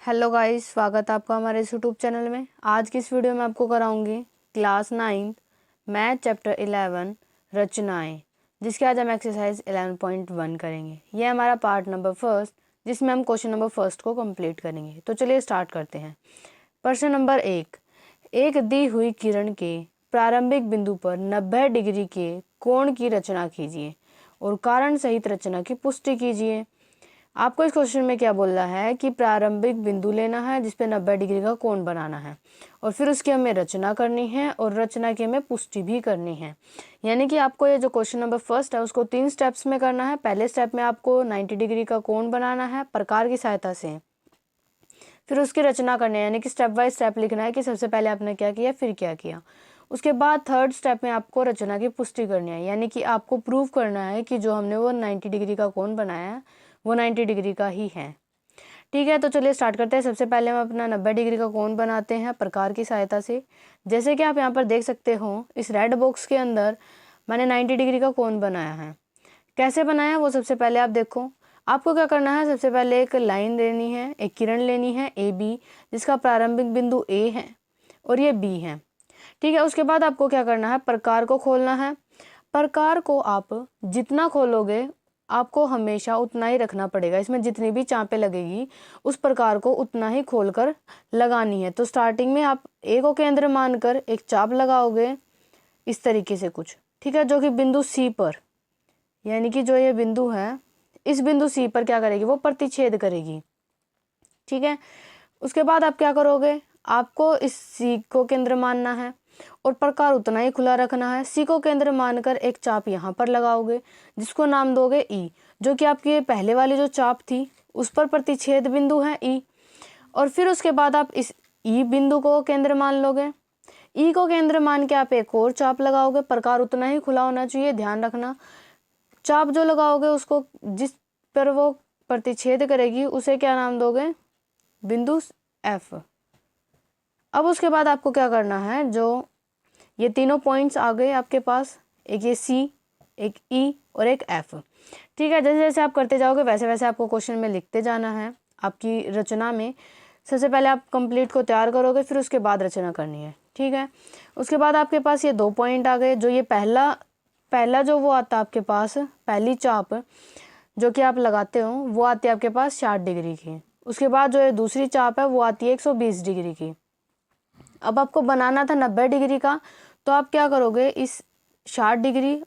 Hello guys, स्वागत है आपका हमारे इस यूट्यूब चैनल में। आज की इस वीडियो में आपको कराऊंगी क्लास 9 मैथ चैप्टर 11 रचनाएं, जिसके आज हम एक्सरसाइज 11.1 करेंगे। यह हमारा पार्ट नंबर फर्स्ट, जिसमें हम क्वेश्चन नंबर फर्स्ट को कंप्लीट करेंगे। तो चलिए स्टार्ट करते हैं। प्रश्न नंबर एक दी हुई किरण के प्रारंभिक बिंदु पर 90 डिग्री के कोण की रचना कीजिए और कारण सहित रचना की पुष्टि कीजिए। आपको इस क्वेश्चन में क्या बोल रहा है कि प्रारंभिक बिंदु लेना है जिसपे 90 डिग्री का कोण बनाना है और फिर उसकी हमें रचना करनी है और रचना की हमें पुष्टि भी करनी है। यानी कि आपको ये जो क्वेश्चन नंबर फर्स्ट है उसको 3 स्टेप्स में करना है। पहले स्टेप में आपको 90 डिग्री का कोण बनाना है प्रकार की सहायता से, फिर उसकी रचना करनी है, यानी कि स्टेप बाय स्टेप लिखना है कि सबसे पहले आपने क्या किया फिर क्या किया। उसके बाद थर्ड स्टेप में आपको रचना की पुष्टि करनी है, यानी कि आपको प्रूव करना है कि जो हमने वो 90 डिग्री का कोण बनाया है वो 90 डिग्री का ही है। ठीक है, तो चलिए स्टार्ट करते हैं। सबसे पहले हम अपना 90 डिग्री का कोण बनाते हैं प्रकार की सहायता से। जैसे कि आप यहाँ पर देख सकते हो, इस रेड बॉक्स के अंदर मैंने 90 डिग्री का कोण बनाया है। कैसे बनाया वो सबसे पहले आप देखो। आपको क्या करना है, सबसे पहले एक लाइन लेनी है, एक किरण लेनी है ए बी, जिसका प्रारंभिक बिंदु ए है और ये बी है। ठीक है, उसके बाद आपको क्या करना है, प्रकार को खोलना है। प्रकार को आप जितना खोलोगे आपको हमेशा उतना ही रखना पड़ेगा। इसमें जितनी भी चापें लगेगी उस प्रकार को उतना ही खोलकर लगानी है। तो स्टार्टिंग में आप ए को केंद्र मानकर एक चाप लगाओगे इस तरीके से कुछ, ठीक है, जो कि बिंदु सी पर, यानी कि जो ये बिंदु है इस बिंदु सी पर क्या करेगी, वो प्रतिच्छेद करेगी। ठीक है, उसके बाद आप क्या करोगे, आपको इस सी को केंद्र मानना है और प्रकार उतना ही खुला रखना है। सी को केंद्र मानकर एक चाप यहाँ पर लगाओगे जिसको नाम दोगे ई, जो कि आपकी पहले वाली जो चाप थी उस पर प्रतिच्छेद बिंदु है ई। और फिर उसके बाद आप इस ई बिंदु को केंद्र मान लोगे। ई को केंद्र मान के आप एक और चाप लगाओगे, प्रकार उतना ही खुला होना चाहिए, ध्यान रखना। चाप जो लगाओगे उसको जिस पर वो प्रतिच्छेद करेगी उसे क्या नाम दोगे, बिंदु एफ। अब उसके बाद आपको क्या करना है, जो ये तीनों पॉइंट्स आ गए आपके पास, एक ये सी, एक ई और एक एफ। ठीक है, जैसे जैसे आप करते जाओगे वैसे वैसे आपको क्वेश्चन में लिखते जाना है। आपकी रचना में सबसे पहले आप कंप्लीट को तैयार करोगे, फिर उसके बाद रचना करनी है। ठीक है, उसके बाद आपके पास ये 2 पॉइंट आ गए। जो ये पहला जो वो आता है आपके पास, पहली चाप जो कि आप लगाते हो वो आती है आपके पास 60 डिग्री की। उसके बाद जो ये दूसरी चाप है वो आती है 120 डिग्री की। अब आपको बनाना था 90 डिग्री का, तो आप क्या करोगे, इस 60 डिग्री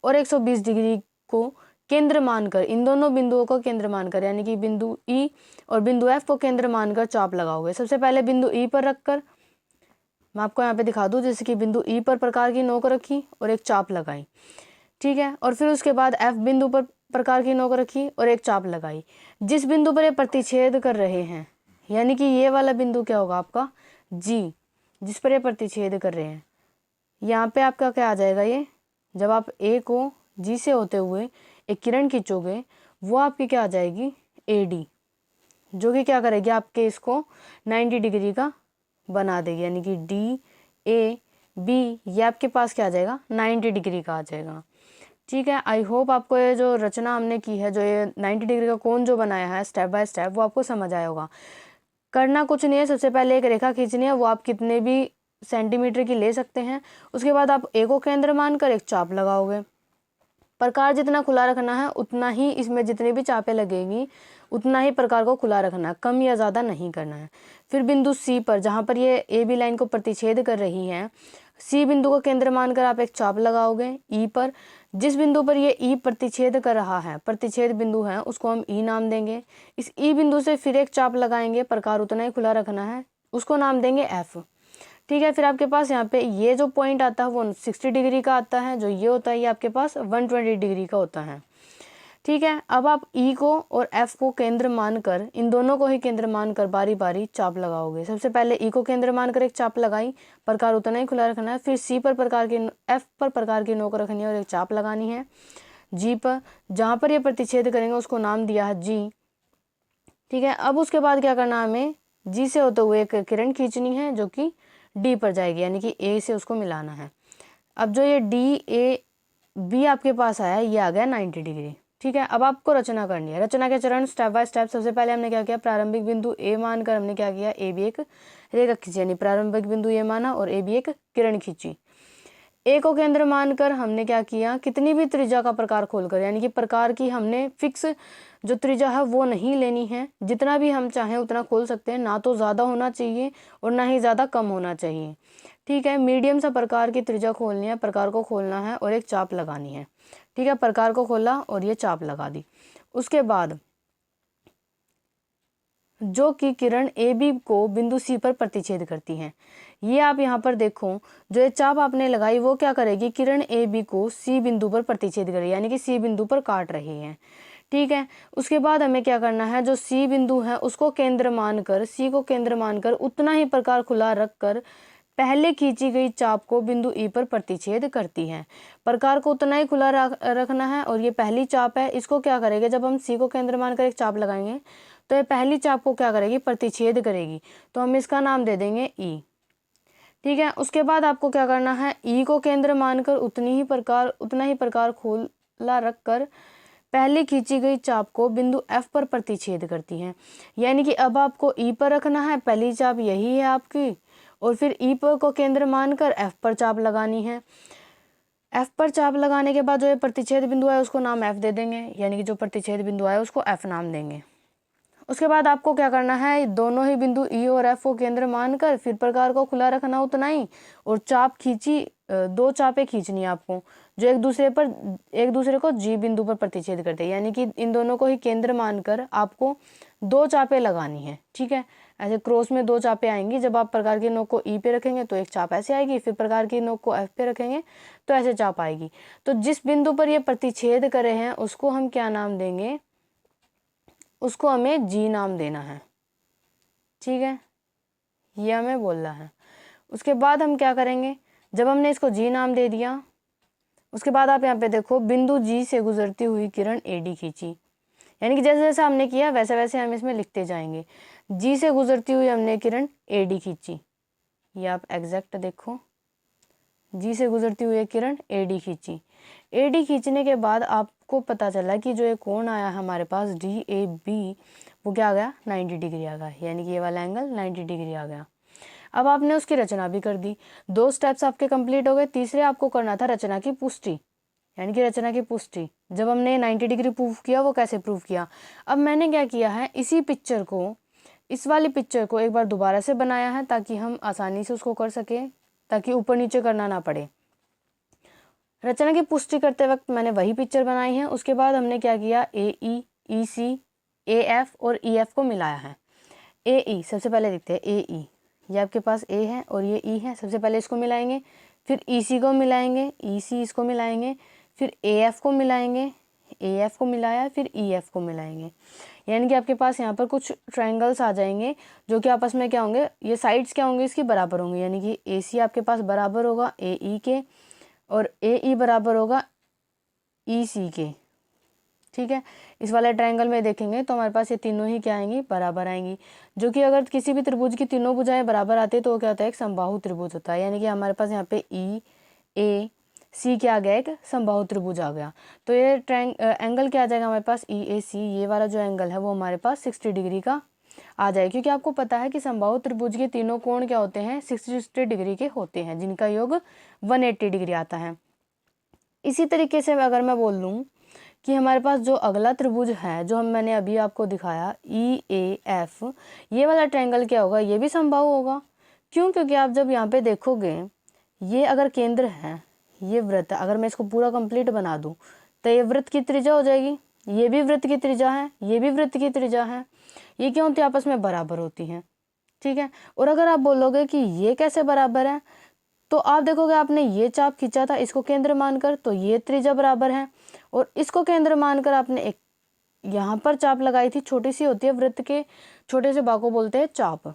और 120 डिग्री को केंद्र मानकर, इन दोनों बिंदुओं को केंद्र मानकर, यानी कि बिंदु ई और बिंदु एफ को केंद्र मानकर चाप लगाओगे। सबसे पहले बिंदु ई पर रखकर, मैं आपको यहाँ पे दिखा दूँ, जैसे कि बिंदु ई पर प्रकार की नोक रखी और एक चाप लगाई। ठीक है, और फिर उसके बाद एफ बिंदु पर प्रकार की नोक रखी और एक चाप लगाई। जिस बिंदु पर ये प्रतिच्छेद कर रहे हैं, यानी कि ये वाला बिंदु क्या होगा आपका जी, जिस पर ये प्रतिच्छेद कर रहे हैं, यहाँ पे आपका क्या आ जाएगा, ये जब आप ए को जी से होते हुए एक किरण खींचोगे वो आपकी क्या आ जाएगी ए डी, जो कि क्या करेगी आपके इसको 90 डिग्री का बना देगी, यानी कि डी ए बी ये आपके पास क्या आ जाएगा 90 डिग्री का आ जाएगा। ठीक है, आई होप आपको ये जो रचना हमने की है, जो ये 90 डिग्री का कोण जो बनाया है स्टेप बाय स्टेप, वो आपको समझ आया होगा। करना कुछ नहीं है, सबसे पहले एक रेखा खींचनी है, वो आप कितने भी सेंटीमीटर की ले सकते हैं। उसके बाद आप ए को केंद्र मानकर एक चाप लगाओगे। प्रकार जितना खुला रखना है उतना ही इसमें जितनी भी चापें लगेंगी उतना ही प्रकार को खुला रखना है, कम या ज़्यादा नहीं करना है। फिर बिंदु सी पर, जहाँ पर ये ए बी लाइन को प्रतिच्छेद कर रही है, सी बिंदु को केंद्र मानकर आप एक चाप लगाओगे ई पर। जिस बिंदु पर ये ई प्रतिच्छेद कर रहा है, प्रतिच्छेद बिंदु है, उसको हम ई नाम देंगे। इस ई बिंदु से फिर एक चाप लगाएंगे, प्रकार उतना ही खुला रखना है, उसको नाम देंगे एफ। ठीक है, फिर आपके पास यहाँ पे ये जो पॉइंट आता है वो 60 डिग्री का आता है, जो ये होता है ये आपके पास 120 डिग्री का होता है। ठीक है, अब आप ई को और एफ को केंद्र मानकर, इन दोनों को ही केंद्र मानकर बारी बारी चाप लगाओगे। सबसे पहले ई को केंद्र मानकर एक चाप लगाई, प्रकार उतना ही खुला रखना है। फिर सी पर प्रकार की, एफ पर प्रकार की नोक रखनी है और एक चाप लगानी है जी पर, जहाँ पर ये प्रतिच्छेद करेंगे उसको नाम दिया है जी। ठीक है, अब उसके बाद क्या करना है, हमें जी से होते हुए एक किरण खींचनी है जो कि डी पर जाएगी, यानी कि ए से उसको मिलाना है। अब जो ये डी ए बी आपके पास आया ये आ गया 90 डिग्री। ठीक है। अब आपको रचना करनी है। रचना के चरण स्टेप बाय स्टेप। सबसे पहले हमने क्या किया, प्रारंभिक बिंदु ए मानकर हमने क्या किया, ए भी एक रेखा खींची, यानी प्रारंभिक बिंदु ए माना और ए भी एक किरण खींची। ए को केंद्र मानकर हमने क्या किया, कितनी भी त्रिज्या का प्रकार खोलकर, यानी कि प्रकार की हमने फिक्स जो त्रिज्या है वो नहीं लेनी है, जितना भी हम चाहें उतना खोल सकते हैं, ना तो ज़्यादा होना चाहिए और ना ही ज़्यादा कम होना चाहिए। ठीक है, मीडियम सा प्रकार की त्रिज्या खोलनी है, प्रकार को खोलना है और एक चाप लगानी है। ठीक है, प्रकार को खोला और ये चाप लगा दी। उसके बाद जो कि किरण ए बी को बिंदु सी पर प्रतिच्छेद करती हैं, ये आप यहाँ पर देखो, जो ये चाप आपने लगाई वो क्या करेगी, किरण ए बी को सी बिंदु पर प्रतिच्छेद करेगी, यानी कि सी बिंदु पर काट रही है। ठीक है, उसके बाद हमें क्या करना है, जो सी बिंदु है उसको केंद्र मानकर, सी को केंद्र मानकर उतना ही प्रकार खुला रखकर पहले खींची गई चाप को बिंदु ई पर प्रतिच्छेद करती है। प्रकार को उतना ही खुला रखना है और ये पहली चाप है, इसको क्या करेगा, जब हम सी को केंद्र मानकर एक चाप लगाएंगे तो ये पहली चाप को क्या करेगी, प्रतिच्छेद करेगी, तो हम इसका नाम दे देंगे ई। ठीक है, उसके बाद आपको क्या करना है, ई को केंद्र मानकर उतना ही प्रकार खोला रखकर पहले खींची गई चाप को बिंदु एफ पर प्रतिच्छेद करती है। यानी कि अब आपको ई पर रखना है, पहली चाप यही है आपकी, और फिर ई पर को केंद्र मानकर एफ पर चाप लगानी है। एफ पर चाप लगाने के बाद जो ये प्रतिच्छेद बिंदु है उसको नाम एफ दे देंगे, यानी कि जो प्रतिच्छेद बिंदु है उसको एफ नाम देंगे। उसके बाद आपको क्या करना है, दोनों ही बिंदु ई और एफ को केंद्र मानकर फिर प्रकार को खुला रखना उतना ही, और चाप खींची, दो चापें खींचनी है आपको जो एक दूसरे को जी बिंदु पर प्रतिच्छेद करते हैं, यानी कि इन दोनों को ही केंद्र मानकर आपको दो चापें लगानी है। ठीक है, ऐसे क्रॉस में दो चापें आएंगी, जब आप प्रकार की नोक को ई पे रखेंगे तो एक चाप ऐसे आएगी, फिर प्रकार की नोक को एफ पे रखेंगे तो ऐसे चाप आएगी। तो जिस बिंदु पर ये प्रतिच्छेद करे हैं उसको हम क्या नाम देंगे, उसको हमें जी नाम देना है। ठीक है, ये हमें बोलना है। उसके बाद हम क्या करेंगे, जब हमने इसको जी नाम दे दिया, उसके बाद आप यहाँ पे देखो, बिंदु जी से गुजरती हुई किरण एडी खींची, यानी कि जैसे जैसे हमने किया वैसे वैसे हम इसमें लिखते जाएंगे। जी से गुजरती हुई हमने किरण एडी खींची, ये आप एग्जैक्ट देखो, जी से गुजरती हुई किरण एडी खींची। एडी खींचने के बाद आपको पता चला कि जो ये कोण आया हमारे पास डी ए बी, वो क्या आ गया, 90 डिग्री आ गया, यानी कि ये वाला एंगल 90 डिग्री आ गया। अब आपने उसकी रचना भी कर दी, दो स्टेप्स आपके कंप्लीट हो गए। तीसरे आपको करना था रचना की पुष्टि, यानी कि रचना की पुष्टि। जब हमने 90 डिग्री प्रूफ किया, वो कैसे प्रूफ किया, अब मैंने क्या किया है, इस वाली पिक्चर को एक बार दोबारा से बनाया है ताकि हम आसानी से उसको कर सकें, ताकि ऊपर नीचे करना ना पड़े। रचना की पुष्टि करते वक्त मैंने वही पिक्चर बनाई है। उसके बाद हमने क्या किया, ए ई, ई सी, ए एफ और ई एफ को मिलाया है। ए ई सबसे पहले देखते हैं, ए ई, ये आपके पास ए है और ये ई है, सबसे पहले इसको मिलाएंगे, फिर ई सी को मिलाएंगे, ई सी इसको मिलाएंगे, फिर ए एफ को मिलाएंगे, ए एफ को मिलाया, फिर ई एफ को मिलाएंगे। यानी कि आपके पास यहाँ पर कुछ ट्रायंगल्स आ जाएंगे जो कि आपस में क्या होंगे, ये साइड्स क्या होंगे, इसकी बराबर होंगे, यानी कि ए सी आपके पास बराबर होगा ए ई के और ए ई बराबर होगा ई सी के। ठीक है, इस वाले ट्रायंगल में देखेंगे तो हमारे पास ये तीनों ही क्या आएंगी, बराबर आएंगी, जो कि अगर किसी भी त्रिभुज की तीनों भुजाएं बराबर आती है तो क्या होता है, एक समबाहु त्रिभुज होता है। यानी कि हमारे पास यहाँ पे ई ए सी क्या आ गया, एक समबाहु त्रिभुज आ गया। तो ये एंगल क्या आ जाएगा हमारे पास, ई ए सी, ये वाला जो एंगल है वो हमारे पास 60 डिग्री का आ जाए, क्योंकि आपको पता है कि समबाहु त्रिभुज के तीनों कोण क्या होते हैं, 60 डिग्री के होते हैं, जिनका योग 180 डिग्री आता है। इसी तरीके से अगर मैं बोल लूँ कि हमारे पास जो अगला त्रिभुज है जो मैंने अभी आपको दिखाया, ई ए एफ, ये वाला ट्रायंगल क्या होगा, ये भी समबाहु होगा। क्यों, क्योंकि आप जब यहाँ पे देखोगे, ये अगर केंद्र है, ये वृत्त, अगर मैं इसको पूरा कंप्लीट बना दूँ तो ये वृत्त की त्रिज्या हो जाएगी, ये भी वृत्त की त्रिज्या है, ये भी वृत्त की त्रिज्या है, ये क्या होती है, आपस में बराबर होती हैं। ठीक है, और अगर आप बोलोगे कि ये कैसे बराबर है, तो आप देखोगे आपने ये चाप खींचा था इसको केंद्र मानकर, तो ये त्रिज्या बराबर है, और इसको केंद्र मानकर आपने एक यहाँ पर चाप लगाई थी, छोटी सी होती है, वृत्त के छोटे से भाग को बोलते हैं चाप।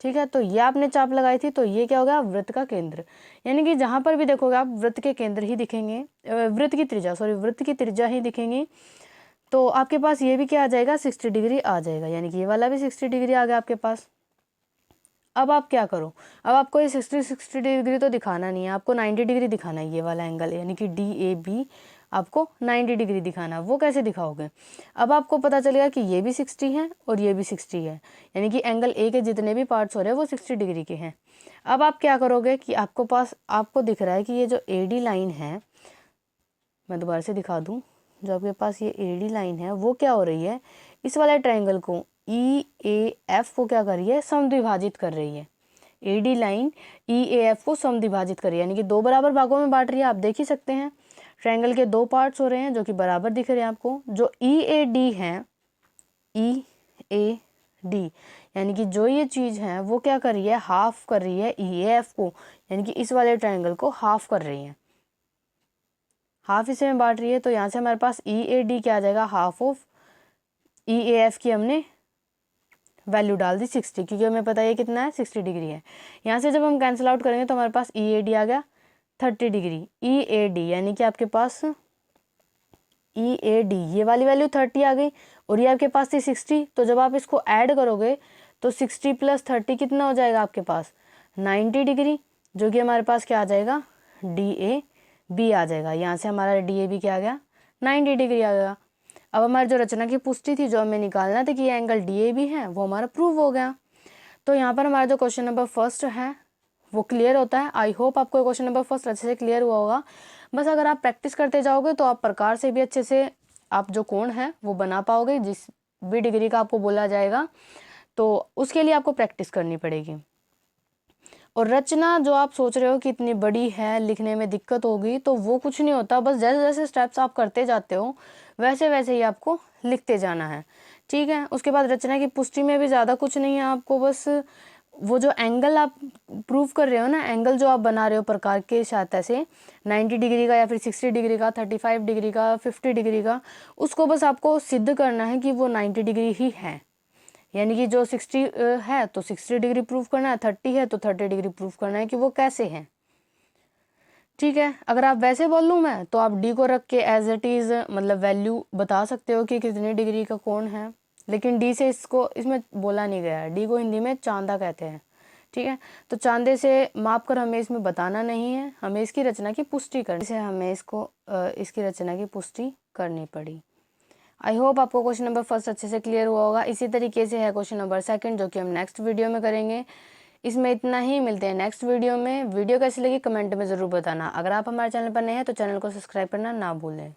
ठीक है, तो ये आपने चाप लगाई थी, तो ये क्या हो गया, वृत्त का केंद्र। यानी कि जहाँ पर भी देखोगे आप वृत्त के केंद्र ही दिखेंगे, वृत्त की त्रिज्या ही दिखेंगी। तो आपके पास ये भी क्या आ जाएगा, 60 डिग्री आ जाएगा, यानी कि ये वाला भी 60 डिग्री आ गया आपके पास। अब आप क्या करो, अब आपको ये 60 डिग्री तो दिखाना नहीं है, आपको 90 डिग्री दिखाना है, ये वाला एंगल, यानी कि डी ए बी आपको 90 डिग्री दिखाना है। वो कैसे दिखाओगे? अब आपको पता चलेगा कि ये भी 60 है और ये भी 60 है, यानी कि एंगल ए के जितने भी पार्ट्स हो रहे हैं वो 60 डिग्री के हैं। अब आप क्या करोगे कि आपको दिख रहा है कि ये जो AD लाइन है, मैं दोबारा से दिखा दूँ, जो आपके पास ये AD लाइन है वो क्या हो रही है, इस वाले ट्रायंगल को EAF को क्या कर रही है, समद्विभाजित कर रही है। AD लाइन EAF को समद्विभाजित कर रही है, यानी कि 2 बराबर भागों में बांट रही है। आप देख ही सकते हैं ट्रायंगल के 2 पार्ट्स हो रहे हैं जो कि बराबर दिख रहे हैं आपको। जो EAD है, EAD यानी कि जो ये चीज़ है वो क्या कर रही है, हाफ कर रही है EAF को, यानी कि इस वाले ट्रायंगल को हाफ कर रही है, हाफ इसे में बांट रही है। तो यहाँ से हमारे पास EAD क्या आ जाएगा, हाफ ऑफ EAF की हमने वैल्यू डाल दी 60, क्योंकि हमें पता है कितना है, 60 डिग्री है। यहाँ से जब हम कैंसिल आउट करेंगे तो हमारे पास EAD आ गया 30 डिग्री। EAD यानी कि आपके पास EAD ये वाली वैल्यू 30 आ गई और ये आपके पास थी 60। तो जब आप इसको ऐड करोगे तो 60 + 30 कितना हो जाएगा आपके पास, 90 डिग्री, जो कि हमारे पास क्या आ जाएगा, DAB आ जाएगा। यहाँ से हमारा DAB क्या आ गया, 90 डिग्री आ गया। अब हमारी जो रचना की पुष्टि थी, जो हमें निकालना था कि ये एंगल DAB है, वो हमारा प्रूव हो गया। तो यहाँ पर हमारा जो क्वेश्चन नंबर फर्स्ट है वो क्लियर होता है। आई होप आपको क्वेश्चन नंबर फर्स्ट अच्छे से क्लियर हुआ होगा। बस अगर आप प्रैक्टिस करते जाओगे तो आप प्रकार से भी अच्छे से आप जो कोण है वो बना पाओगे, जिस भी डिग्री का आपको बोला जाएगा। तो उसके लिए आपको प्रैक्टिस करनी पड़ेगी। और रचना जो आप सोच रहे हो कि इतनी बड़ी है, लिखने में दिक्कत होगी, तो वो कुछ नहीं होता। बस जैसे जैसे स्टेप्स आप करते जाते हो वैसे वैसे ही आपको लिखते जाना है, ठीक है। उसके बाद रचना की पुष्टि में भी ज़्यादा कुछ नहीं है, आपको बस वो जो एंगल आप प्रूव कर रहे हो ना, एंगल जो आप बना रहे हो प्रकार के सहायता से, 90 डिग्री का या फिर 60 डिग्री का, 35 डिग्री का, 50 डिग्री का, उसको बस आपको सिद्ध करना है कि वो 90 डिग्री ही है। यानी कि जो 60 है तो 60 डिग्री प्रूफ करना है, 30 है तो 30 डिग्री प्रूफ करना है कि वो कैसे है, ठीक है। अगर आप वैसे बोल लूँ मैं तो आप D को रख के एज इट इज़ मतलब वैल्यू बता सकते हो कि कितनी डिग्री का कोण है, लेकिन D से इसमें बोला नहीं गया है। D को हिंदी में चांदा कहते हैं, ठीक है। तो चांदे से माप कर हमें इसमें बताना नहीं है, हमें इसकी रचना की पुष्टि करनी है, हमें इसकी रचना की पुष्टि करनी पड़ी। आई होप आपको क्वेश्चन नंबर फर्स्ट अच्छे से क्लियर हुआ होगा। इसी तरीके से है क्वेश्चन नंबर सेकंड, जो कि हम नेक्स्ट वीडियो में करेंगे। इसमें इतना ही, मिलते हैं नेक्स्ट वीडियो में। वीडियो कैसी लगी कमेंट में ज़रूर बताना। अगर आप हमारे चैनल पर नए हैं तो चैनल को सब्सक्राइब करना ना भूलें।